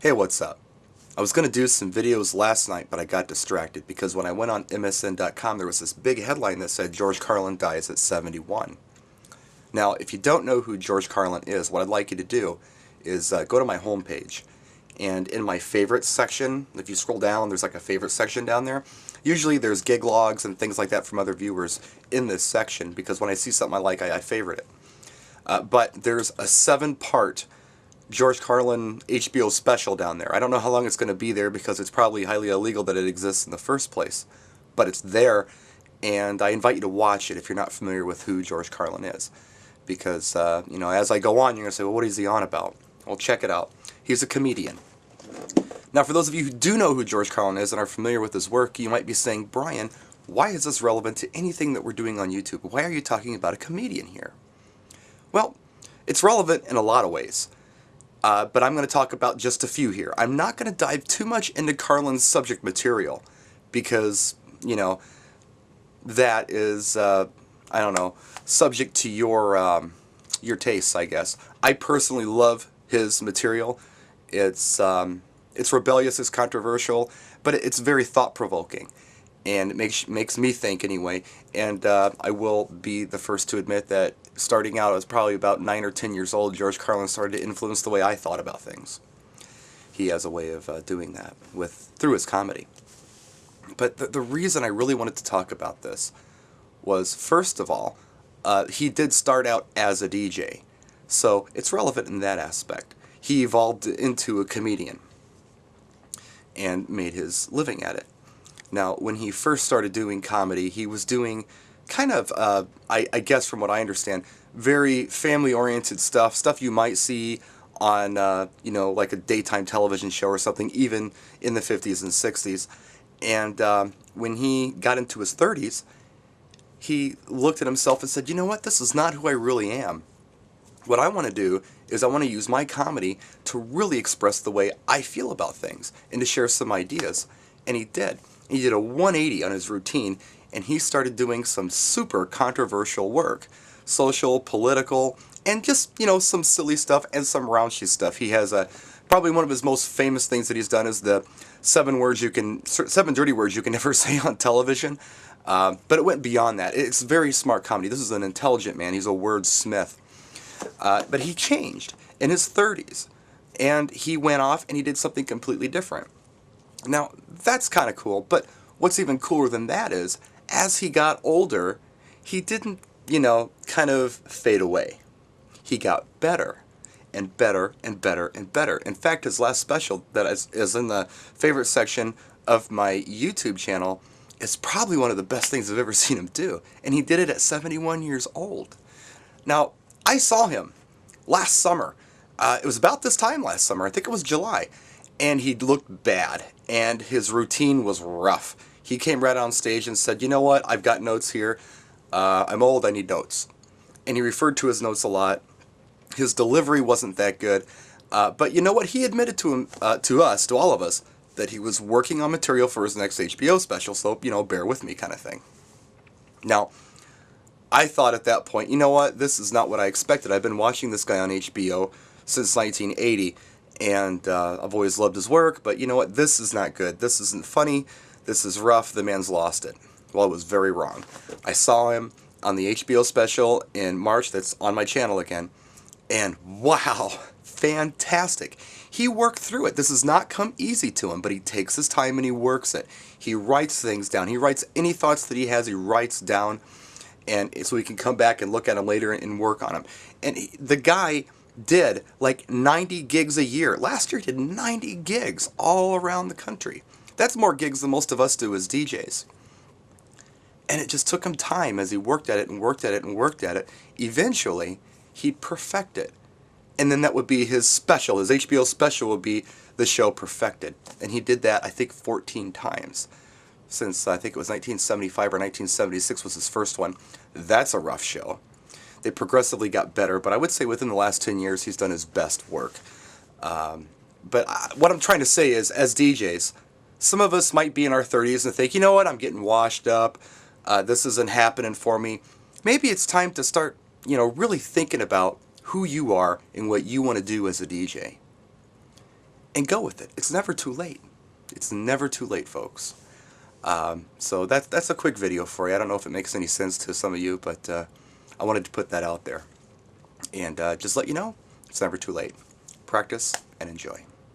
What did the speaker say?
Hey, what's up? I was going to do some videos last night, but I got distracted because when I went on MSN.com, there was this big headline that said George Carlin dies at 71. Now, if you don't know who George Carlin is, what I'd like you to do is go to my homepage. And in my favorites section, if you scroll down, there's like a favorite section down there. Usually there's gig logs and things like that from other viewers in this section because when I see something I like, I favorite it. But there's a 7-part George Carlin HBO special down there. I don't know how long it's going to be there because it's probably highly illegal that it exists in the first place. But it's there, and I invite you to watch it if you're not familiar with who George Carlin is. Because, as I go on, you're going to say, well, what is he on about? Well, check it out. He's a comedian. Now, for those of you who do know who George Carlin is and are familiar with his work, you might be saying, Brian, why is this relevant to anything that we're doing on YouTube? Why are you talking about a comedian here? Well, it's relevant in a lot of ways. But I'm going to talk about just a few here. I'm not going to dive too much into Carlin's subject material because, that is, subject to your tastes, I guess. I personally love his material. It's rebellious, it's controversial, but it's very thought-provoking. And it makes me think anyway, and I will be the first to admit that starting out, I was probably about 9 or 10 years old, George Carlin started to influence the way I thought about things. He has a way of doing that through his comedy. But the reason I really wanted to talk about this was, first of all, he did start out as a DJ, so it's relevant in that aspect. He evolved into a comedian and made his living at it. Now, when he first started doing comedy, he was doing kind of, I guess from what I understand, very family-oriented stuff you might see on, like a daytime television show or something, even in the 50s and 60s. And when he got into his 30s, he looked at himself and said, you know what, this is not who I really am. What I want to do is I want to use my comedy to really express the way I feel about things and to share some ideas. And he did. He did a 180 on his routine, and he started doing some super controversial work. Social, political, and just, some silly stuff and some raunchy stuff. He has probably one of his most famous things that he's done is the 7 dirty words you can never say on television. But it went beyond that. It's very smart comedy. This is an intelligent man. He's a wordsmith. But he changed in his 30s, and he went off and he did something completely different. Now, that's kind of cool, but what's even cooler than that is, as he got older, he didn't, kind of fade away. He got better, and better, and better, and better. In fact, his last special, that is in the favorite section of my YouTube channel, is probably one of the best things I've ever seen him do, and he did it at 71 years old. Now, I saw him last summer. It was about this time last summer, I think it was July. And he looked bad, and his routine was rough. He came right on stage and said, you know what, I've got notes here. I'm old, I need notes. And he referred to his notes a lot. His delivery wasn't that good. But you know what, he admitted to all of us, that he was working on material for his next HBO special, so, bear with me kind of thing. Now, I thought at that point, you know what, this is not what I expected. I've been watching this guy on HBO since 1980. And I've always loved his work, but you know what? This is not good. This isn't funny. This is rough. The man's lost it. Well, I was very wrong. I saw him on the HBO special in March that's on my channel again. And wow, fantastic. He worked through it. This has not come easy to him, but he takes his time and he works it. He writes things down. He writes any thoughts that he has, he writes down, and so he can come back and look at them later and work on them. And the guy did like 90 gigs a year. Last year he did 90 gigs all around the country. That's more gigs than most of us do as DJs. And it just took him time as he worked at it and worked at it and worked at it. Eventually, he'd perfect it. And then that would be his special. His HBO special would be the show Perfected. And he did that, I think, 14 times. Since I think it was 1975 or 1976 was his first one. That's a rough show. They progressively got better, but I would say within the last 10 years he's done his best work. But what I'm trying to say is, as DJs, some of us might be in our 30s and think, you know what, I'm getting washed up, this isn't happening for me. Maybe it's time to start, really thinking about who you are and what you want to do as a DJ. and go with it. It's never too late. It's never too late, folks. So that's a quick video for you. I don't know if it makes any sense to some of you, but I wanted to put that out there. And just let you know, it's never too late. Practice and enjoy.